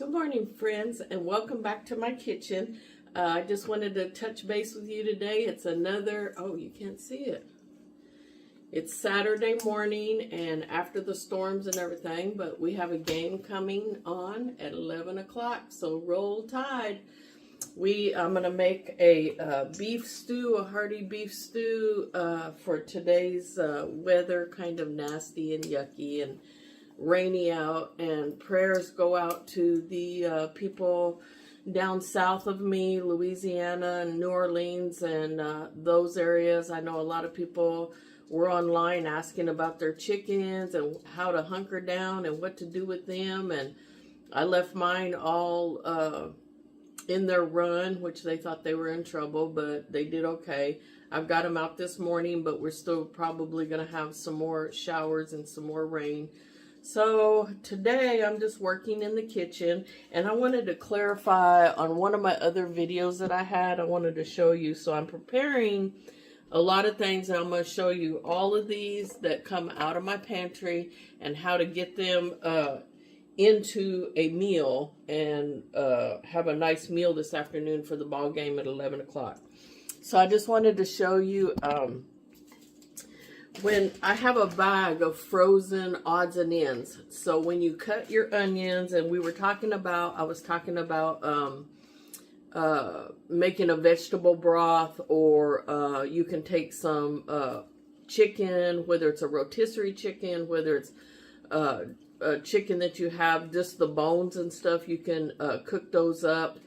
Good morning, friends, and welcome back to my kitchen. I just wanted to touch base with you today. It's another, oh, you can't see it. It's Saturday morning and after the storms and everything, but we have a game coming on at 11 o'clock, so roll tide. I'm going to make a beef stew, a hearty beef stew for today's weather, kind of nasty and yucky and rainy out, and prayers go out to the people down south of me, Louisiana and New Orleans and those areas. I know a lot of people were online asking about their chickens and how to hunker down and what to do with them, and I left mine all in their run, which they thought they were in trouble, but they did okay. I've got them out this morning, but we're still probably going to have some more showers and some more rain. So today I'm just working in the kitchen, and I wanted to clarify on one of my other videos that I had. I wanted to show you. So I'm preparing a lot of things, and I'm going to show you all of these that come out of my pantry and how to get them into a meal and have a nice meal this afternoon for the ball game at 11 o'clock. So I just wanted to show you when I have a bag of frozen odds and ends. So when you cut your onions, and I was talking about making a vegetable broth, or you can take some chicken, whether it's a rotisserie chicken, whether it's a chicken that you have just the bones and stuff, you can cook those up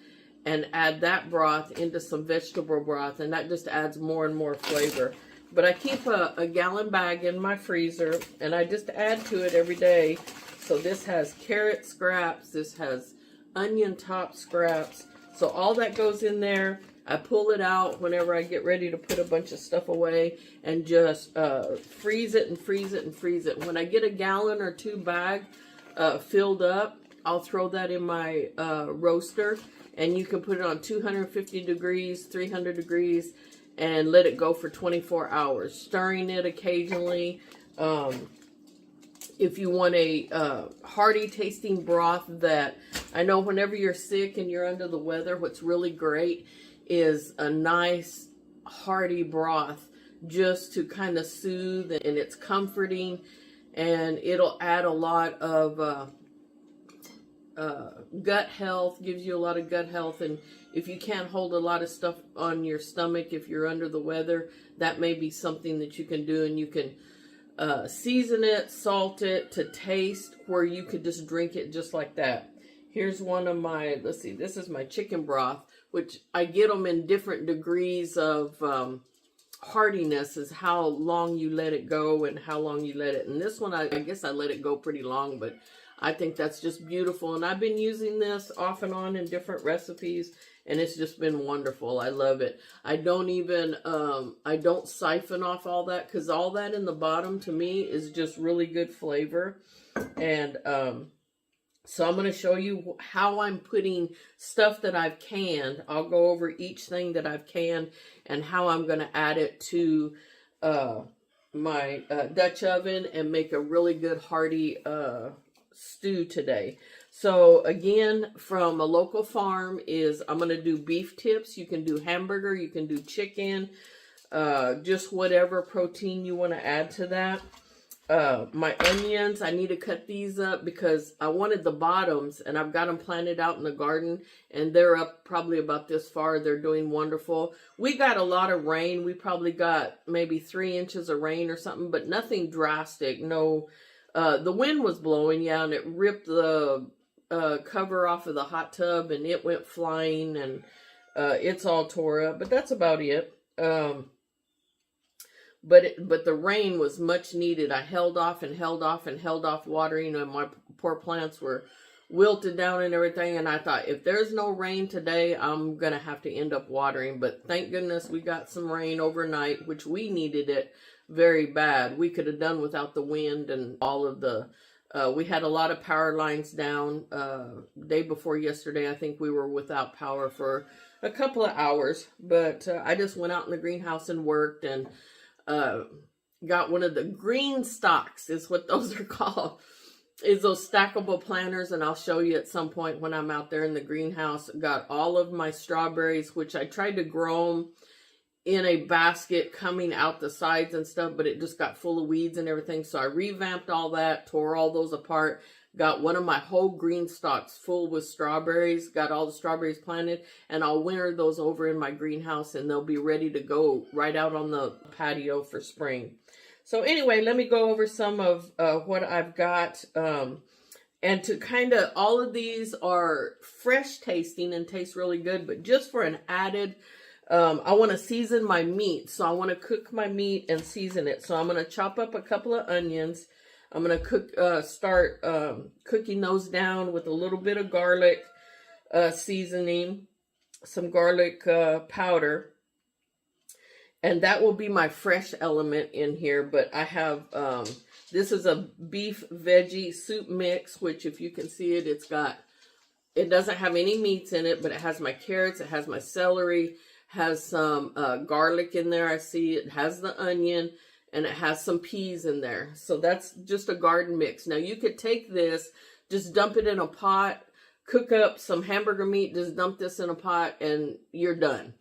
and add that broth into some vegetable broth, and that just adds more and more flavor. But I keep a gallon bag in my freezer, and I just add to it every day. So this has carrot scraps, this has onion top scraps. So all that goes in there. I pull it out whenever I get ready to put a bunch of stuff away, and just freeze it and freeze it and freeze it. When I get a gallon or two bag filled up, I'll throw that in my roaster, and you can put it on 250 degrees, 300 degrees, and let it go for 24 hours, stirring it occasionally. If you want a hearty tasting broth, that I know whenever you're sick and you're under the weather, what's really great is a nice hearty broth, just to kind of soothe, and it's comforting, and it'll add a lot of gut health, gives you a lot of gut health. And if you can't hold a lot of stuff on your stomach, if you're under the weather, that may be something that you can do. And you can season it, salt it to taste, where you could just drink it just like that. Here's one of my, let's see, this is my chicken broth, which I get them in different degrees of hardiness, is how long you let it go and how long you let it. And this one, I guess I let it go pretty long, but I think that's just beautiful. And I've been using this off and on in different recipes, and it's just been wonderful. I love it. I don't even, I don't siphon off all that, because all that in the bottom to me is just really good flavor. And so I'm going to show you how I'm putting stuff that I've canned. I'll go over each thing that I've canned and how I'm going to add it to my Dutch oven and make a really good hearty stew today. So again, from a local farm, I'm going to do beef tips. You can do hamburger, you can do chicken, just whatever protein you want to add to that. My onions, I need to cut these up because I wanted the bottoms, and I've got them planted out in the garden, and they're up probably about this far. They're doing wonderful. We got a lot of rain. We probably got maybe 3 inches of rain or something, but nothing drastic. No, the wind was blowing, yeah, and it ripped the cover off of the hot tub, and it went flying, and it's all tore up, but that's about it. But the rain was much needed. I held off and held off and held off watering, and my poor plants were wilted down and everything. And I thought, if there's no rain today, I'm going to have to end up watering. But thank goodness we got some rain overnight, which we needed it very bad. We could have done without the wind and all of the, we had a lot of power lines down. Day before yesterday, I think we were without power for a couple of hours. But I just went out in the greenhouse and worked, and got one of the green stalks, is what those are called. is those stackable planters, and I'll show you at some point when I'm out there in the greenhouse. Got all of my strawberries, which I tried to grow them in a basket coming out the sides and stuff, but it just got full of weeds and everything. So I revamped all that, tore all those apart, got one of my whole green stalks full with strawberries, got all the strawberries planted, and I'll winter those over in my greenhouse, and they'll be ready to go right out on the patio for spring. So anyway, let me go over some of what I've got. And to kind of, all of these are fresh tasting and taste really good, but just for an added, I want to season my meat. So I want to cook my meat and season it. So I'm going to chop up a couple of onions. I'm going to start cooking those down with a little bit of garlic seasoning, some garlic powder. And that will be my fresh element in here. But I have, this is a beef veggie soup mix, which if you can see it, it doesn't have any meats in it, but it has my carrots, it has my celery, has some garlic in there. I see it has the onion, and it has some peas in there. So that's just a garden mix. Now you could take this, just dump it in a pot, cook up some hamburger meat, just dump this in a pot, and you're done.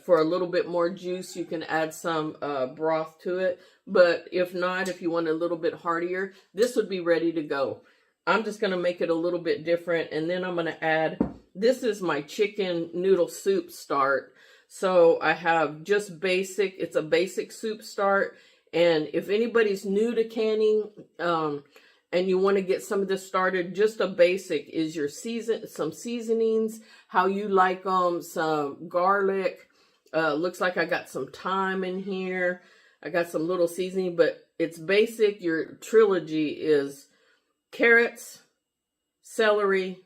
For a little bit more juice, you can add some broth to it. But if not, if you want a little bit heartier, this would be ready to go. I'm just going to make it a little bit different. And then I'm going to add, this is my chicken noodle soup start. So I have just basic, it's a basic soup start. And if anybody's new to canning, and you want to get some of this started, just a basic is your some seasonings, how you like them, some garlic. Looks like I got some thyme in here. I got some little seasoning, but it's basic. Your trilogy is carrots, celery,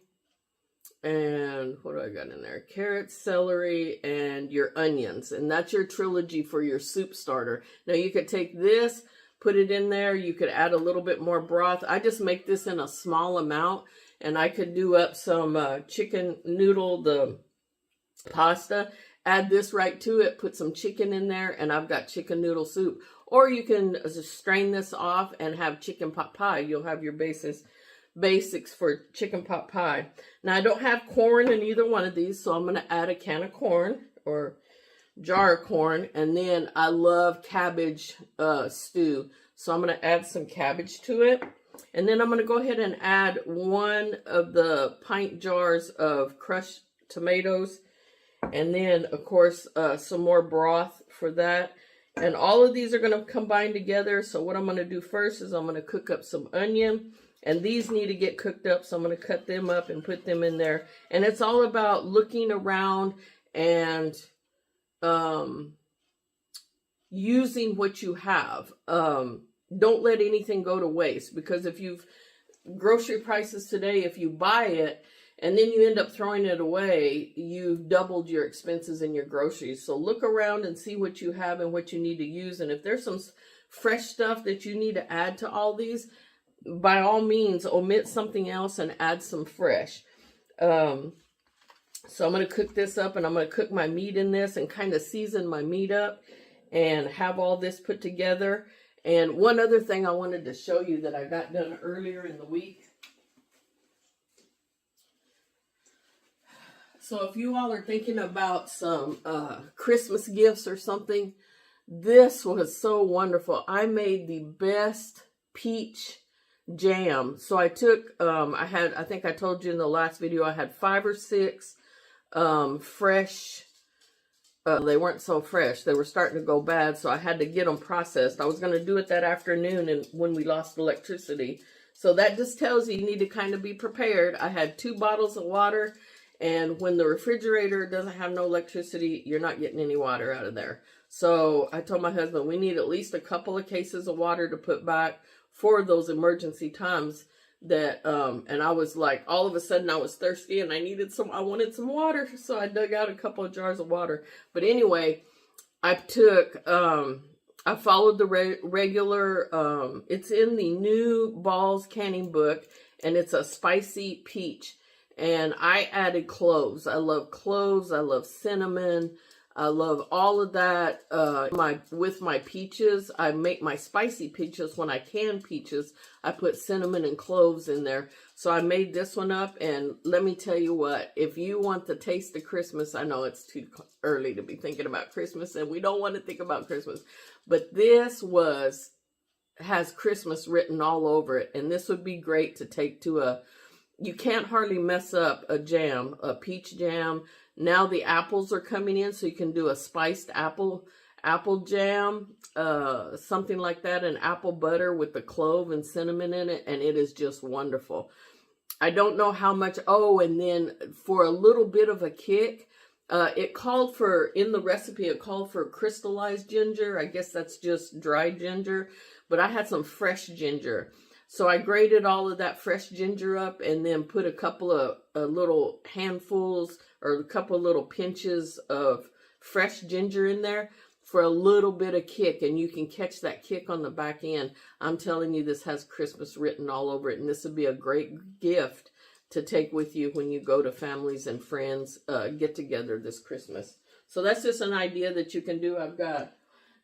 and what do I got in there? Carrots, celery, and your onions. And that's your trilogy for your soup starter. Now you could take this, put it in there. You could add a little bit more broth. I just make this in a small amount, and I could do up some chicken noodle, the pasta, add this right to it, put some chicken in there, and I've got chicken noodle soup. Or you can just strain this off and have chicken pot pie. You'll have your basics for chicken pot pie. Now I don't have corn in either one of these, so I'm going to add a can of corn or jar of corn. And then I love cabbage stew, so I'm going to add some cabbage to it. And then I'm going to go ahead and add one of the pint jars of crushed tomatoes, and then of course some more broth for that. And all of these are going to combine together. So what I'm going to do first is I'm going to cook up some onion, and these need to get cooked up, so I'm going to cut them up and put them in there. And it's all about looking around and using what you have. Don't let anything go to waste, because if you've grocery prices today, if you buy it and then you end up throwing it away, you've doubled your expenses in your groceries. So look around and see what you have and what you need to use. And if there's some fresh stuff that you need to add to all these, by all means, omit something else and add some fresh. So I'm going to cook this up, and I'm going to cook my meat in this and kind of season my meat up and have all this put together. And one other thing I wanted to show you that I got done earlier in the week. So if you all are thinking about some Christmas gifts or something, this was so wonderful. I made the best peach jam. So I took, I think I told you in the last video, I had 5 or 6 fresh, they weren't so fresh. They were starting to go bad, so I had to get them processed. I was going to do it that afternoon, and when we lost electricity. So that just tells you need to kind of be prepared. I had 2 bottles of water, and when the refrigerator doesn't have no electricity, you're not getting any water out of there. So I told my husband, we need at least a couple of cases of water to put back for those emergency times that, and I was like, all of a sudden I was thirsty and I wanted some water. So I dug out a couple of jars of water. But anyway, I followed the regular, it's in the new Balls canning book, and it's a spicy peach. And I added cloves. I love cloves. I love cinnamon. I love all of that. With my peaches, I make my spicy peaches. When I can peaches, I put cinnamon and cloves in there. So I made this one up, and let me tell you what, if you want the taste of Christmas, I know it's too early to be thinking about Christmas, and we don't want to think about Christmas, but this has Christmas written all over it, and this would be great to take to you can't hardly mess up a jam, a peach jam. Now the apples are coming in, so you can do a spiced apple jam, something like that, an apple butter with the clove and cinnamon in it, and it is just wonderful. I don't know how much, and then for a little bit of a kick, in the recipe, it called for crystallized ginger. I guess that's just dried ginger, but I had some fresh ginger. So I grated all of that fresh ginger up and then put a couple of little handfuls or a couple of little pinches of fresh ginger in there for a little bit of kick. And you can catch that kick on the back end. I'm telling you, this has Christmas written all over it. And this would be a great gift to take with you when you go to families and friends get together this Christmas. So that's just an idea that you can do. I've got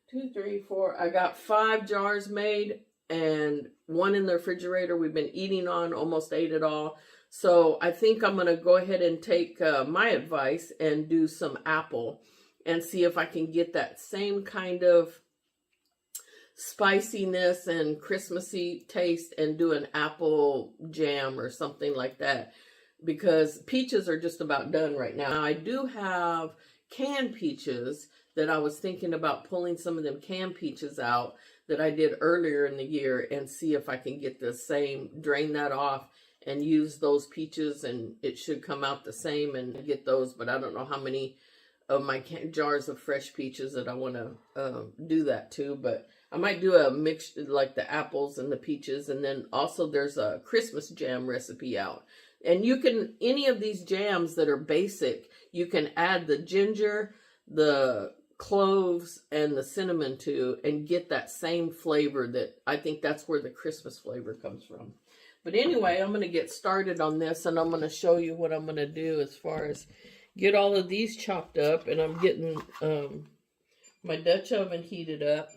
2, 3, 4. I got 5 jars made and 1 in the refrigerator. We've been eating on, almost ate it all. So I think I'm going to go ahead and take my advice and do some apple and see if I can get that same kind of spiciness and Christmassy taste and do an apple jam or something like that, because peaches are just about done right now. I do have canned peaches that I was thinking about pulling some of them canned peaches out that I did earlier in the year and see if I can get the same, drain that off and use those peaches, and it should come out the same and get those. But I don't know how many of my jars of fresh peaches that I want to do that to, but I might do a mix like the apples and the peaches. And then also there's a Christmas jam recipe out. And you can, any of these jams that are basic, you can add the ginger, the cloves, and the cinnamon to, and get that same flavor. That I think that's where the Christmas flavor comes from. But anyway, I'm going to get started on this, and I'm going to show you what I'm going to do as far as get all of these chopped up. And I'm getting my Dutch oven heated up.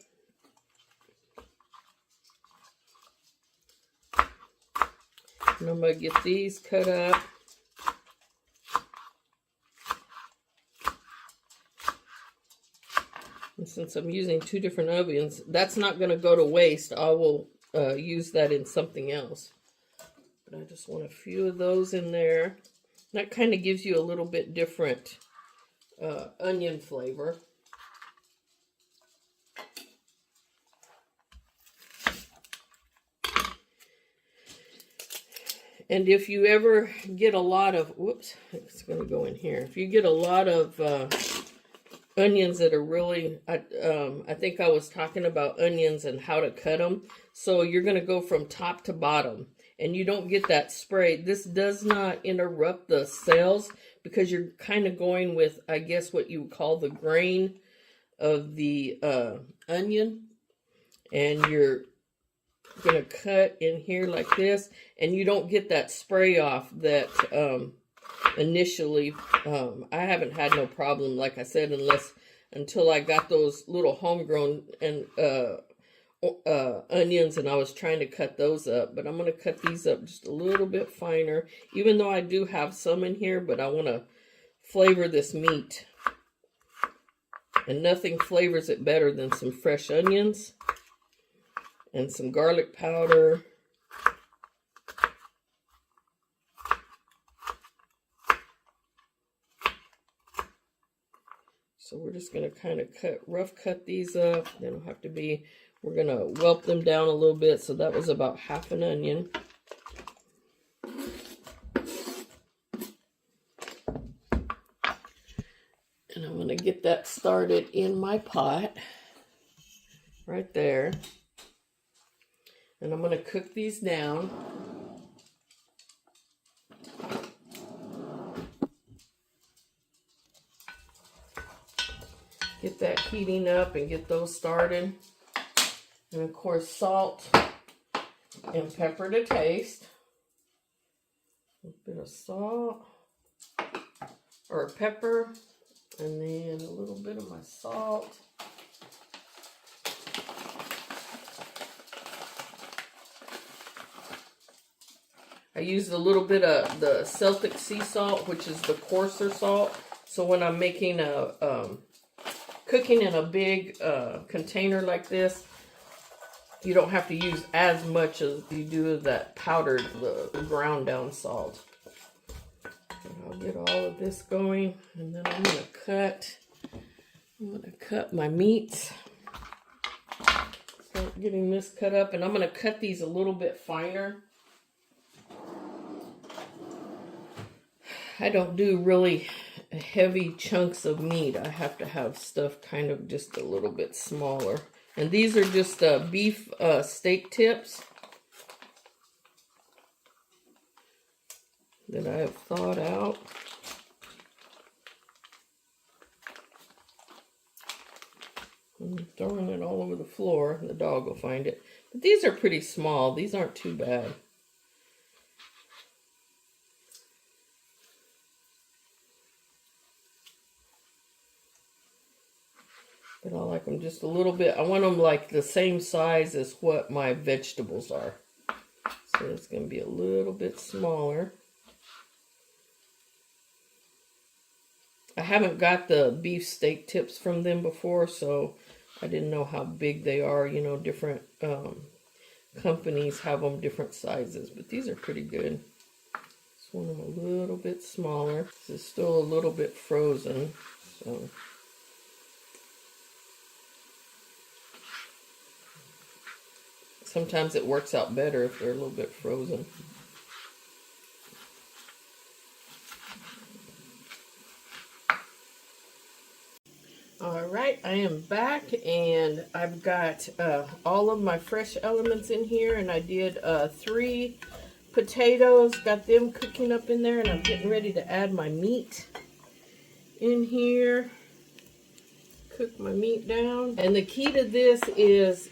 And I'm going to get these cut up. And since I'm using 2 different ovens, that's not going to go to waste. I will use that in something else. But I just want a few of those in there. That kind of gives you a little bit different onion flavor. And if you ever get a lot of, whoops, it's going to go in here. If you get a lot of onions that are really, I think I was talking about onions and how to cut them. So you're going to go from top to bottom. And you don't get that spray. This does not interrupt the cells because you're kind of going with, I guess, what you would call the grain of the onion. And you're going to cut in here like this, and you don't get that spray off that initially I haven't had no problem, like I said, until I got those little homegrown and onions, and I was trying to cut those up. But I'm going to cut these up just a little bit finer, even though I do have some in here, but I want to flavor this meat, and nothing flavors it better than some fresh onions and some garlic powder. So we're just going to kind of rough cut these up. They don't have to be, we're going to whelp them down a little bit. So that was about half an onion. And I'm going to get that started in my pot right there. And I'm going to cook these down. Get that heating up and get those started. And of course, salt and pepper to taste. A bit of salt or pepper. And then a little bit of my salt. I used a little bit of the Celtic sea salt, which is the coarser salt. So when I'm making cooking in a big container like this, you don't have to use as much as you do of that powdered, the ground down salt. And I'll get all of this going, and then I'm gonna cut my meats. Start getting this cut up, and I'm gonna cut these a little bit finer. I don't do really heavy chunks of meat. I have to have stuff kind of just a little bit smaller. And these are just beef steak tips that I have thawed out. I'm throwing it all over the floor. The dog will find it. But these are pretty small. These aren't too bad. But I like them just a little bit. I want them like the same size as what my vegetables are. So it's going to be a little bit smaller. I haven't got the beef steak tips from them before, so I didn't know how big they are. You know, different companies have them different sizes, but these are pretty good. Just want them a little bit smaller. This is still a little bit frozen, so... Sometimes it works out better if they're a little bit frozen. All right, I am back, and I've got all of my fresh elements in here, and I did 3 potatoes, got them cooking up in there, and I'm getting ready to add my meat in here. Cook my meat down. And the key to this is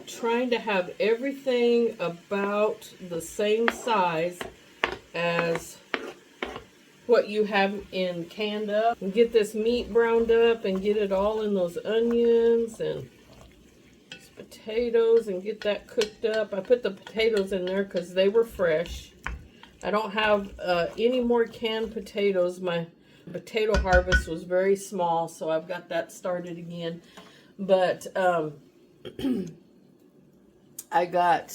trying to have everything about the same size as what you have in canned up. And get this meat browned up and get it all in those onions and these potatoes and get that cooked up. I put the potatoes in there because they were fresh. I don't have any more canned potatoes. My potato harvest was very small, so I've got that started again. But I got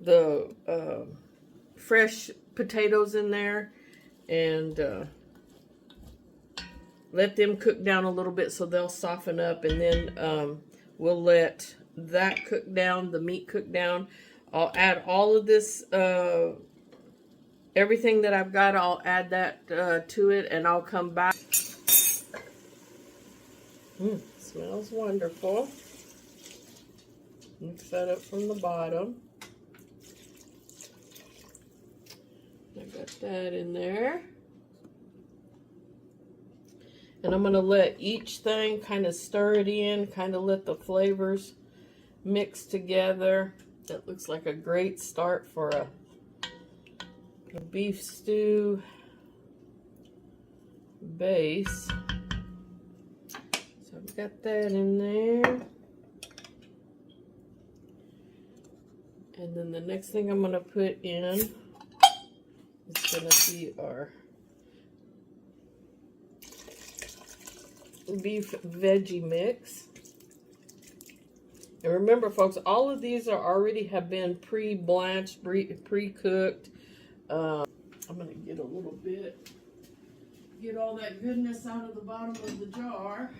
the fresh potatoes in there, and let them cook down a little bit so they'll soften up, and then we'll let that cook down, the meat cook down. I'll add all of this everything that I've got. I'll add that to it, and I'll come back. Smells wonderful. Mix that up from the bottom. I got that in there. And I'm going to let each thing kind of stir it in, kind of let the flavors mix together. That looks like a great start for a beef stew base. So I've got that in there. And then the next thing I'm going to put in is going to be our beef veggie mix. And remember, folks, all of these are already have been pre-blanched, pre-cooked. I'm going to get a little bit, get all that goodness out of the bottom of the jar.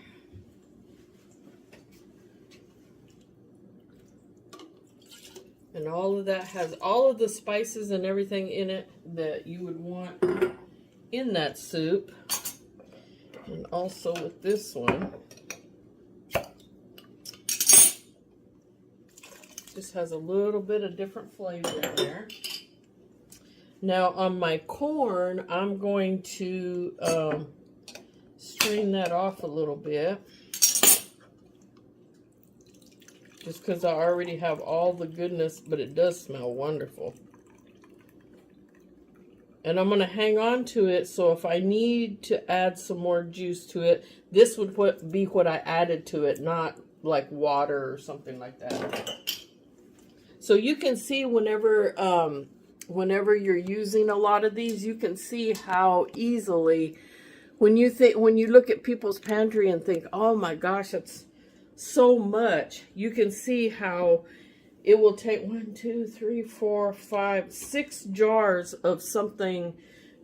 And all of that has all of the spices and everything in it that you would want in that soup. And also with this one, just has a little bit of different flavor in there. Now on my corn, I'm going to strain that off a little bit. Just because I already have all the goodness, but it does smell wonderful. And I'm going to hang on to it, so if I need to add some more juice to it, this would be what I added to it, not like water or something like that. So you can see whenever you're using a lot of these, you can see how easily, when you look at people's pantry and think, oh my gosh, that's so much, you can see how it will take 1, 2, 3, 4, 5, 6 jars of something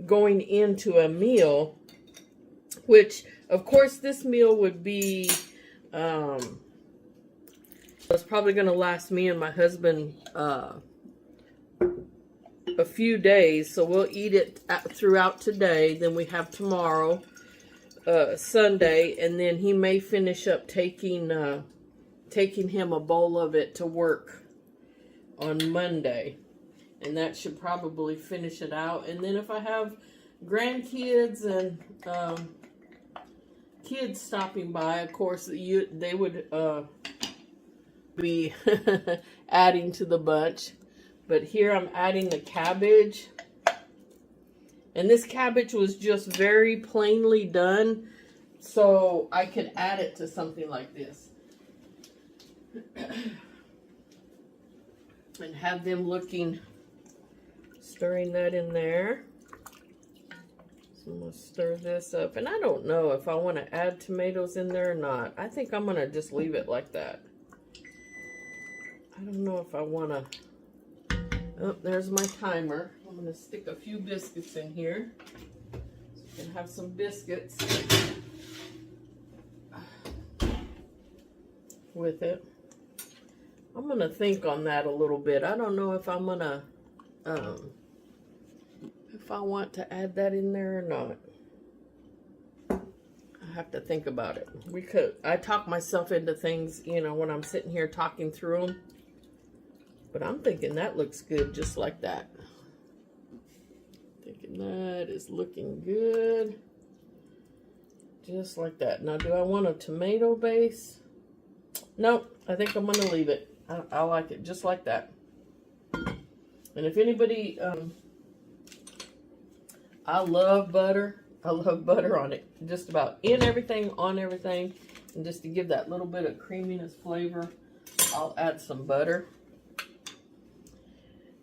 going into a meal, which of course this meal would be, it's probably going to last me and my husband a few days, so we'll eat it throughout today. Then we have tomorrow, Sunday, and then he may finish up taking him a bowl of it to work on Monday, and that should probably finish it out. And then if I have grandkids and kids stopping by, of course they would be adding to the bunch. But here I'm adding the cabbage, and this cabbage was just very plainly done, so I could add it to something like this and have them looking, stirring that in there. So I'm going to stir this up, and I don't know if I want to add tomatoes in there or not. I think I'm going to just leave it like that. I don't know if I want to. Oh, there's my timer. I'm going to stick a few biscuits in here so you can have some biscuits with it. I'm going to think on that a little bit. I don't know if I'm going to, if I want to add that in there or not. I have to think about it. I talk myself into things, you know, when I'm sitting here talking through them. But I'm thinking that looks good just like that. Thinking that is looking good. Just like that. Now, do I want a tomato base? Nope. I think I'm going to leave it. I like it just like that. And if anybody, I love butter. I love butter on it. Just about in everything, on everything. And just to give that little bit of creaminess flavor, I'll add some butter.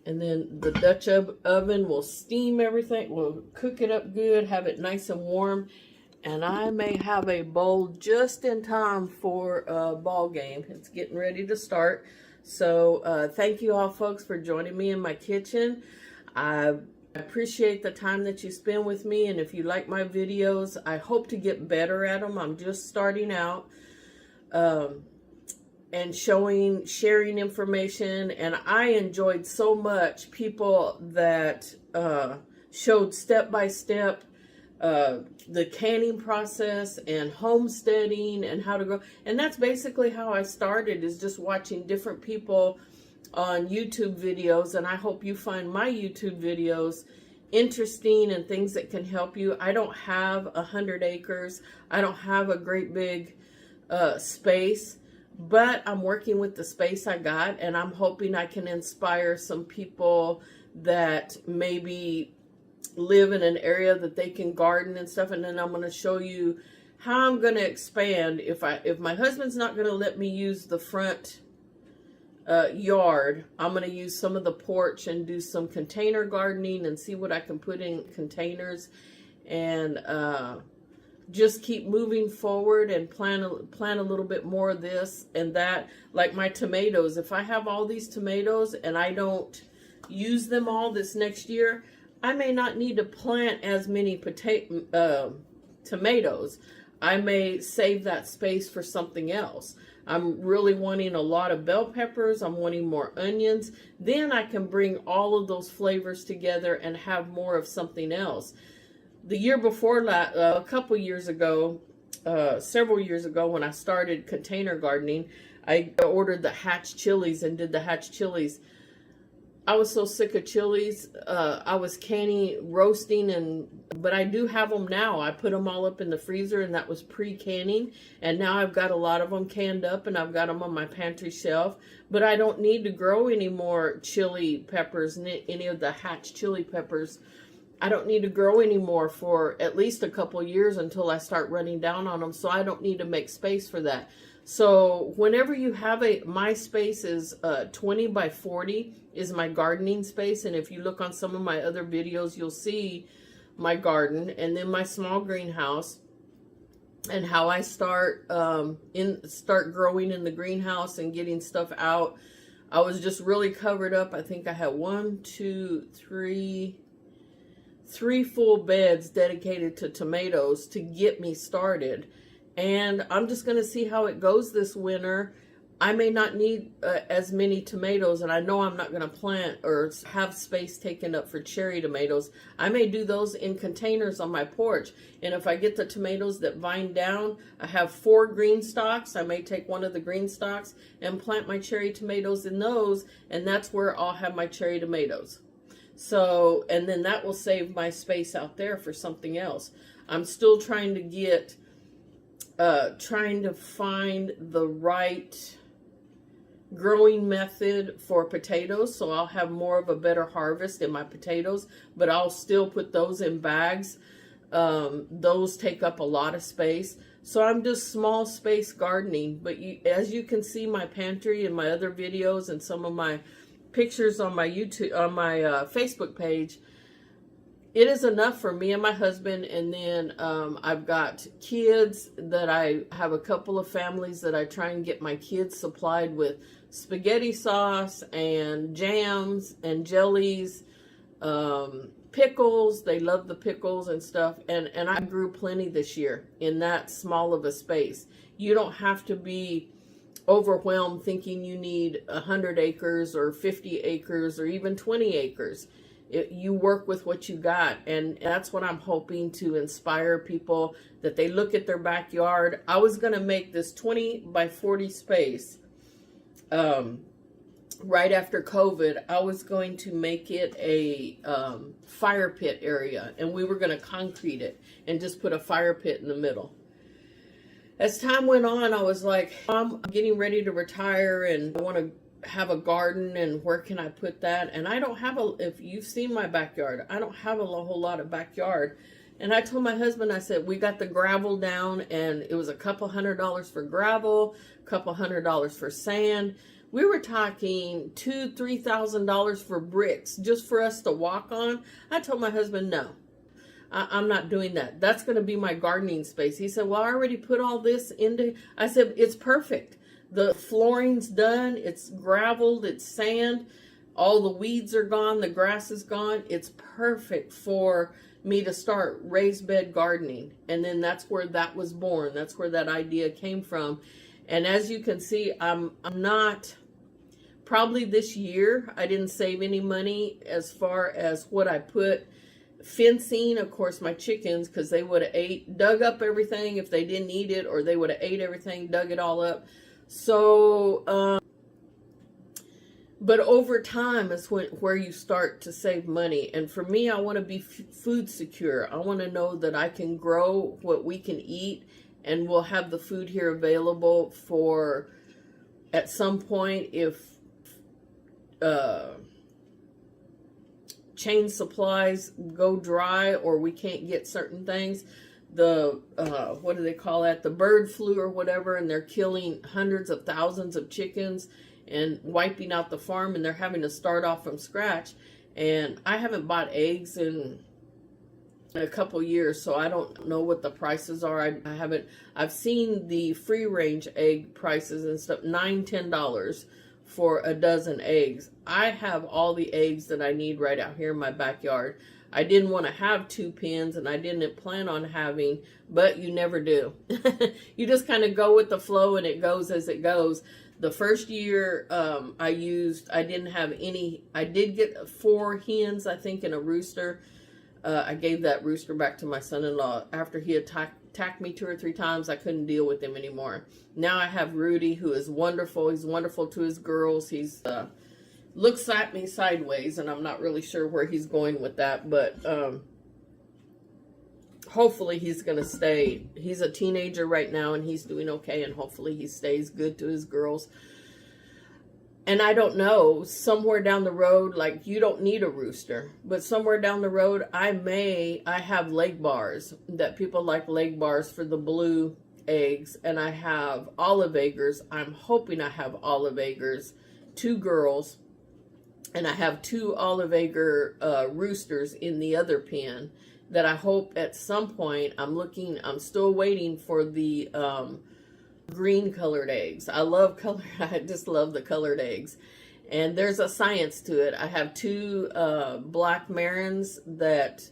And then the Dutch oven will steam everything. We'll cook it up good, have it nice and warm. And I may have a bowl just in time for a ball game. It's getting ready to start. So thank you all, folks, for joining me in my kitchen. I appreciate the time that you spend with me. And if you like my videos, I hope to get better at them. I'm just starting out. And sharing information. And I enjoyed so much people that showed step-by-step the canning process and homesteading and how to grow. And that's basically how I started, is just watching different people on YouTube videos. And I hope you find my YouTube videos interesting and things that can help you. I don't have 100 acres. I don't have a great big space. But I'm working with the space I got, and I'm hoping I can inspire some people that maybe live in an area that they can garden and stuff. And then I'm going to show you how I'm going to expand. If my husband's not going to let me use the front yard, I'm going to use some of the porch and do some container gardening and see what I can put in containers, and just keep moving forward and plan a little bit more of this and that. Like my tomatoes, if I have all these tomatoes and I don't use them all this next year, I may not need to plant as many tomatoes. I may save that space for something else. I'm really wanting a lot of bell peppers. I'm wanting more onions. Then I can bring all of those flavors together and have more of something else. The year before that, a couple years ago, several years ago, when I started container gardening, I ordered the hatch chilies and did the hatch chilies. I was so sick of chilies. I was roasting, but I do have them now. I put them all up in the freezer, and that was pre-canning. And now I've got a lot of them canned up, and I've got them on my pantry shelf. But I don't need to grow any more chili peppers, any of the hatch chili peppers. I don't need to grow anymore for at least a couple years until I start running down on them. So I don't need to make space for that. So whenever you have my space is 20 by 40 is my gardening space. And if you look on some of my other videos, you'll see my garden and then my small greenhouse and how I start growing in the greenhouse and getting stuff out. I was just really covered up. I think I had three full beds dedicated to tomatoes to get me started. And I'm just going to see how it goes this winter. I may not need as many tomatoes, and I know I'm not going to plant or have space taken up for cherry tomatoes. I may do those in containers on my porch. And if I get the tomatoes that vine down, I have 4 green stalks. I may take one of the green stalks and plant my cherry tomatoes in those, and that's where I'll have my cherry tomatoes. So, and then that will save my space out there for something else. I'm still trying to find the right growing method for potatoes, so I'll have more of a better harvest in my potatoes, but I'll still put those in bags. Those take up a lot of space, so I'm just small space gardening. But as you can see, my pantry and my other videos and some of my pictures on my Facebook page, it is enough for me and my husband. And then I've got kids that I have a couple of families that I try and get my kids supplied with spaghetti sauce and jams and jellies, pickles. They love the pickles and stuff. And I grew plenty this year in that small of a space. You don't have to be overwhelmed thinking you need 100 acres or 50 acres or even 20 acres. You work with what you got, and that's what I'm hoping to inspire people, that they look at their backyard. I was going to make this 20 by 40 space right after COVID. I was going to make it a fire pit area, and we were going to concrete it and just put a fire pit in the middle. As time went on, I was like, I'm getting ready to retire and I want to have a garden, and where can I put that? And I don't have if you've seen my backyard, I don't have a whole lot of backyard. And I told my husband, I said, we got the gravel down, and it was a couple $100 for gravel, a couple $100 for sand. We were talking $2,000-3,000 for bricks just for us to walk on. I told my husband, no, I'm not doing that. That's going to be my gardening space. He said, well, I already put all this into. I said, it's perfect. The flooring's done. It's graveled. It's sand. All the weeds are gone. The grass is gone. It's perfect for me to start raised bed gardening. And then that's where that was born. That's where that idea came from. And as you can see, I'm not, probably this year, I didn't save any money as far as what I put. Fencing, of course, my chickens, because they would have dug up everything if they didn't eat it, or they would have ate everything, dug it all up. So, but over time is where you start to save money. And for me, I want to be food secure. I want to know that I can grow what we can eat, and we'll have the food here available for, at some point, if chain supplies go dry or we can't get certain things, the what do they call that, the bird flu or whatever, and they're killing hundreds of thousands of chickens and wiping out the farm, and they're having to start off from scratch. And I haven't bought eggs in a couple years, so I don't know what the prices are. I've seen the free range egg prices and stuff, $9-10 for a dozen eggs. I have all the eggs that I need right out here in my backyard. I didn't want to have 2 pens, and I didn't plan on having, but you never do. You just kind of go with the flow, and it goes as it goes. The first year I didn't have any. I did get 4 hens, I think, and a rooster. I gave that rooster back to my son-in-law after he attacked me 2 or 3 times. I couldn't deal with him anymore. Now I have Rudy, who is wonderful. He's wonderful to his girls. He's looks at me sideways, and I'm not really sure where he's going with that, but hopefully he's going to stay. He's a teenager right now, and he's doing okay, and hopefully he stays good to his girls. And I don't know, somewhere down the road, like you don't need a rooster, but somewhere down the road, I have leg bars that people like leg bars for the blue eggs. And I have olive eggers. I'm hoping I have olive eggers, 2 girls. And I have 2 olive egger roosters in the other pen that I hope at some point, I'm still waiting for the green colored eggs. I just love the colored eggs. And there's a science to it. I have 2 black Marins that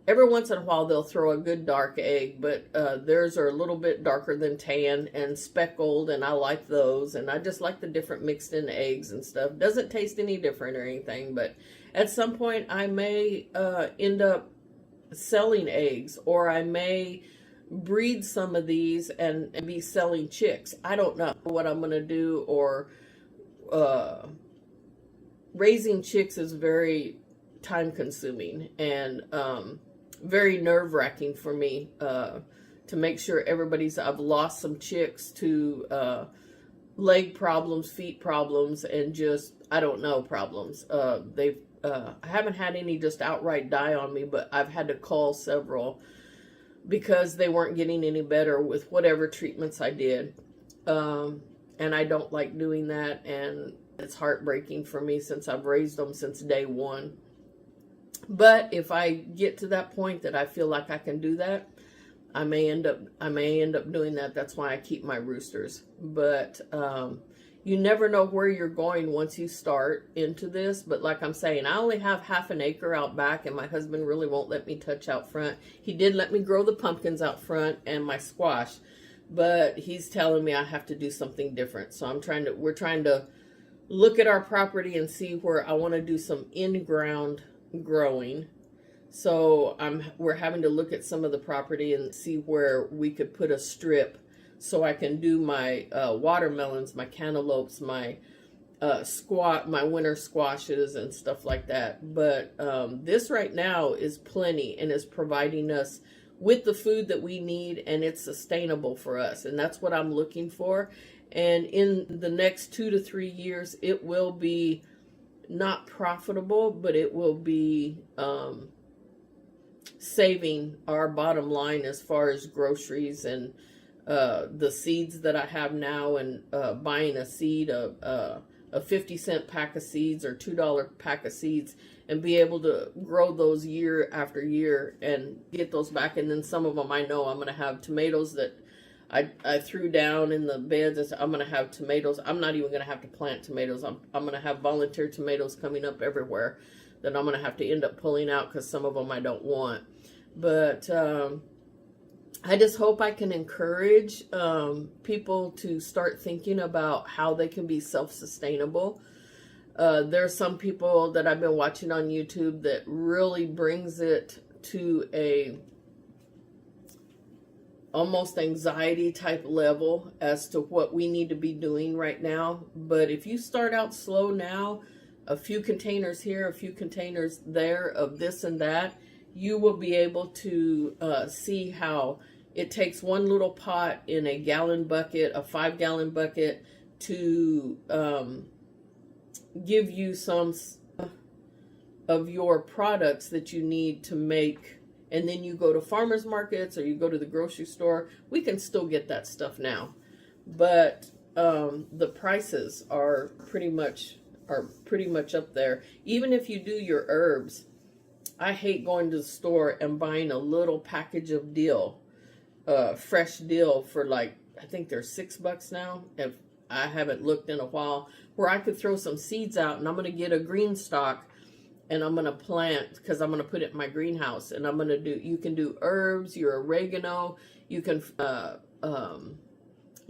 every once in a while they'll throw a good dark egg, but theirs are a little bit darker than tan and speckled, and I like those. And I just like the different mixed in eggs and stuff. Doesn't taste any different or anything, but at some point I may end up selling eggs, or I may breed some of these and be selling chicks. I don't know what I'm going to do, or raising chicks is very time consuming and very nerve-wracking for me to make sure I've lost some chicks to leg problems, feet problems, and just, I don't know, problems. I haven't had any just outright die on me, but I've had to call several because they weren't getting any better with whatever treatments I did. And I don't like doing that, and it's heartbreaking for me since I've raised them since day one. But if I get to that point that I feel like I can do that, I may end up doing that. That's why I keep my roosters. But you never know where you're going once you start into this. But like I'm saying, I only have half an acre out back, and my husband really won't let me touch out front. He did let me grow the pumpkins out front and my squash, but he's telling me I have to do something different. So we're trying to look at our property and see where I want to do some in-ground growing. So we're having to look at some of the property and see where we could put a strip so I can do my watermelons, my cantaloupes, my my winter squashes and stuff like that. But this right now is plenty and is providing us with the food that we need, and it's sustainable for us. And that's what I'm looking for. And in the next 2 to 3 years, it will be not profitable, but it will be saving our bottom line as far as groceries and the seeds that I have now, and buying a seed, a 50-cent pack of seeds or $2 pack of seeds, and be able to grow those year after year and get those back. And then some of them I know I'm going to have tomatoes that I threw down in the beds. I'm going to have tomatoes. I'm not even going to have to plant tomatoes. I'm going to have volunteer tomatoes coming up everywhere that I'm going to have to end up pulling out because some of them I don't want. But I just hope I can encourage people to start thinking about how they can be self-sustainable. There's some people that I've been watching on YouTube that really brings it to a almost anxiety type level as to what we need to be doing right now. But if you start out slow now, a few containers here, a few containers there of this and that, you will be able to see how it takes one little pot in a gallon bucket, a 5-gallon bucket, to give you some of your products that you need to make. And then you go to farmers markets or you go to the grocery store. We can still get that stuff now, but the prices are pretty much up there. Even if you do your herbs, I hate going to the store and buying a little package of dill, fresh dill for like, I think they're $6 now. If I haven't looked in a while, where I could throw some seeds out, and I'm going to get a green stalk and I'm going to plant, because I'm going to put it in my greenhouse, and I'm going to do, you can do herbs, your oregano, you can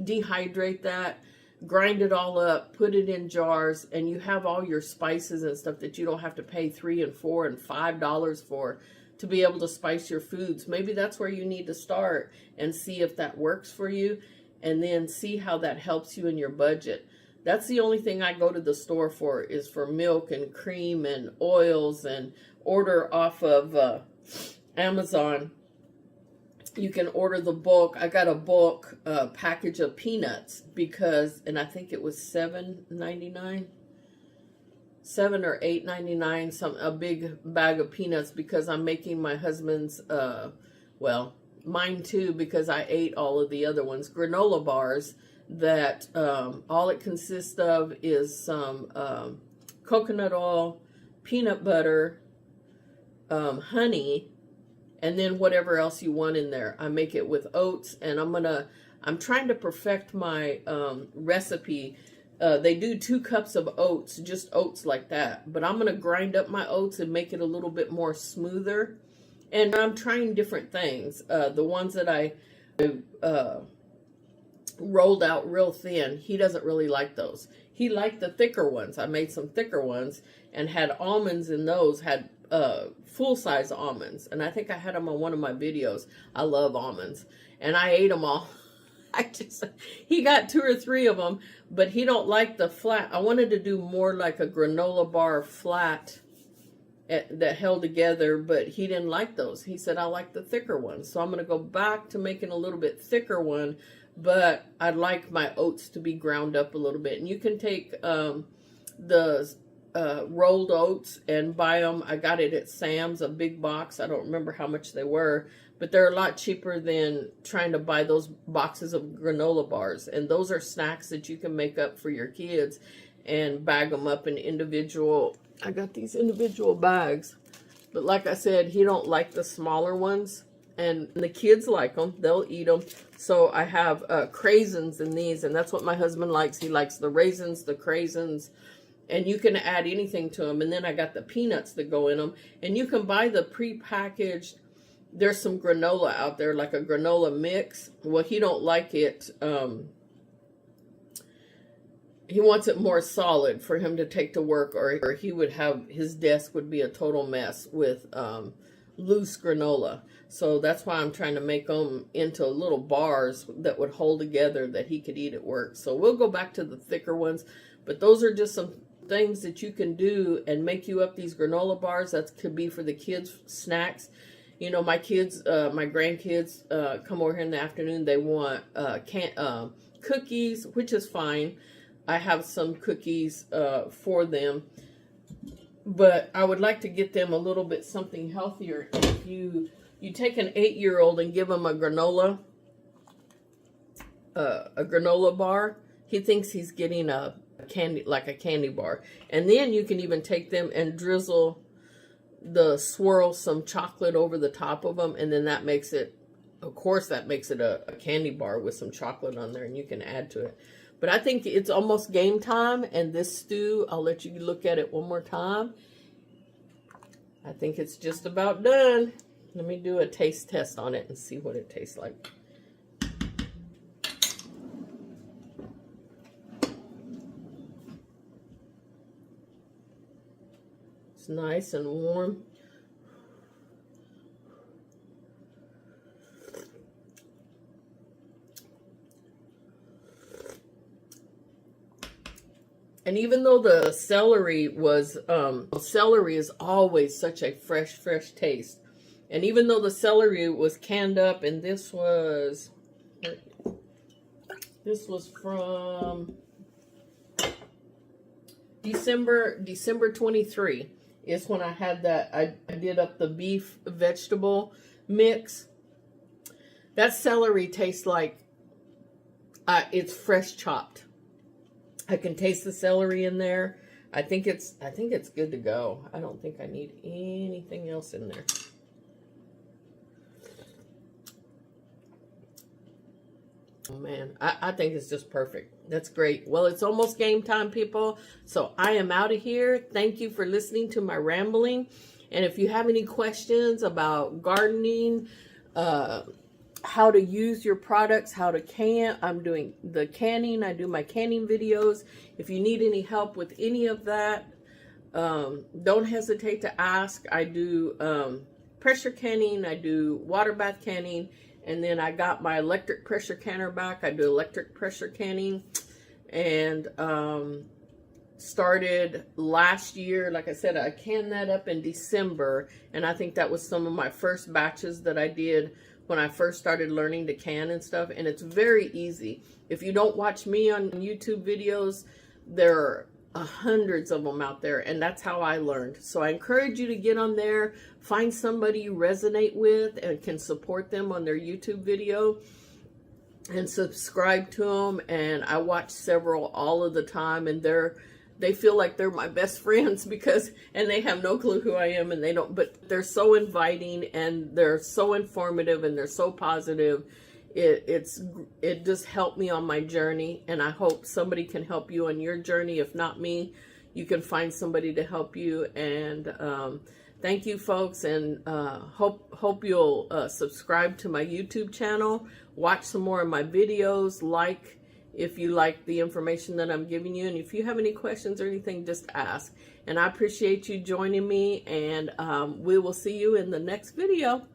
dehydrate that, grind it all up, put it in jars, and you have all your spices and stuff that you don't have to pay $3 and $4 and $5 for to be able to spice your foods. Maybe that's where you need to start and see if that works for you, and then see how that helps you in your budget. That's the only thing I go to the store for, is for milk and cream and oils, and order off of Amazon. You can order the bulk. I got a bulk package of peanuts because, and I think it was $7.99. $7 or $8.99, a big bag of peanuts, because I'm making my husband's, well, mine too, because I ate all of the other ones, granola bars that all it consists of is some coconut oil, peanut butter, honey, and then whatever else you want in there. I make it with oats, and I'm trying to perfect my recipe. They do 2 cups of oats, just oats like that. But I'm going to grind up my oats and make it a little bit more smoother. And I'm trying different things. The ones that I rolled out real thin, he doesn't really like those. He liked the thicker ones. I made some thicker ones and had almonds in those, had full-size almonds. And I think I had them on one of my videos. I love almonds. And I ate them all. He got 2 or 3 of them, but he don't like the flat. I wanted to do more like a granola bar flat that held together, but he didn't like those. He said, I like the thicker ones. So I'm going to go back to making a little bit thicker one, but I'd like my oats to be ground up a little bit. And you can take the rolled oats and buy them. I got it at Sam's, a big box. I don't remember how much they were, but they're a lot cheaper than trying to buy those boxes of granola bars. And those are snacks that you can make up for your kids and bag them up in individual. I got these individual bags, but like I said, he don't like the smaller ones, and the kids like them. They'll eat them. So I have craisins in these, and that's what my husband likes. He likes the raisins, the craisins, and you can add anything to them. And then I got the peanuts that go in them, and you can buy the pre-packaged. There's some granola out there, like a granola mix. Well, he don't like it. He wants it more solid for him to take to work, or he would have, his desk would be a total mess with loose granola. So that's why I'm trying to make them into little bars that would hold together that he could eat at work. So we'll go back to the thicker ones, but those are just some things that you can do and make you up these granola bars. That could be for the kids' snacks. You know, my kids, my grandkids come over here in the afternoon. They want cookies, which is fine. I have some cookies for them. But I would like to get them a little bit something healthier. If you take an 8-year-old and give him a granola bar, he thinks he's getting a candy, like a candy bar. And then you can even take them and swirl some chocolate over the top of them, and then that makes it, of course, that makes it a candy bar with some chocolate on there, and you can add to it. But I think it's almost game time, and this stew, I'll let you look at it one more time. I think it's just about done. Let me do a taste test on it and see what it tastes like. It's nice and warm. And even though the celery was, celery is always such a fresh taste. And even though the celery was canned up, and this was from December 23 is when I had that. I did up the beef vegetable mix. That celery tastes like it's fresh chopped. I can taste the celery in there. I think it's good to go. I don't think I need anything else in there. Oh man, I think it's just perfect. That's great. Well, it's almost game time, people. So I am out of here. Thank you for listening to my rambling. And if you have any questions about gardening, how to use your products, how to can. I'm doing the canning. I do my canning videos. If you need any help with any of that, don't hesitate to ask. I do pressure canning. I do water bath canning. And then I got my electric pressure canner back. I do electric pressure canning. And started last year. Like I said, I canned that up in December. And I think that was some of my first batches that I did when I first started learning to can and stuff. And it's very easy. If you don't watch me on YouTube videos, they're hundreds of them out there, and that's how I learned. So I encourage you to get on there, find somebody you resonate with and can support them on their YouTube video, and subscribe to them. And I watch several all of the time, and they feel like they're my best friends because, and they have no clue who I am, and they don't, but they're so inviting, and they're so informative, and they're so positive. It just helped me on my journey, and I hope somebody can help you on your journey. If not me, you can find somebody to help you. And thank you, folks, and hope you'll subscribe to my YouTube channel, watch some more of my videos, like if you like the information that I'm giving you, and if you have any questions or anything, just ask. And I appreciate you joining me, and we will see you in the next video.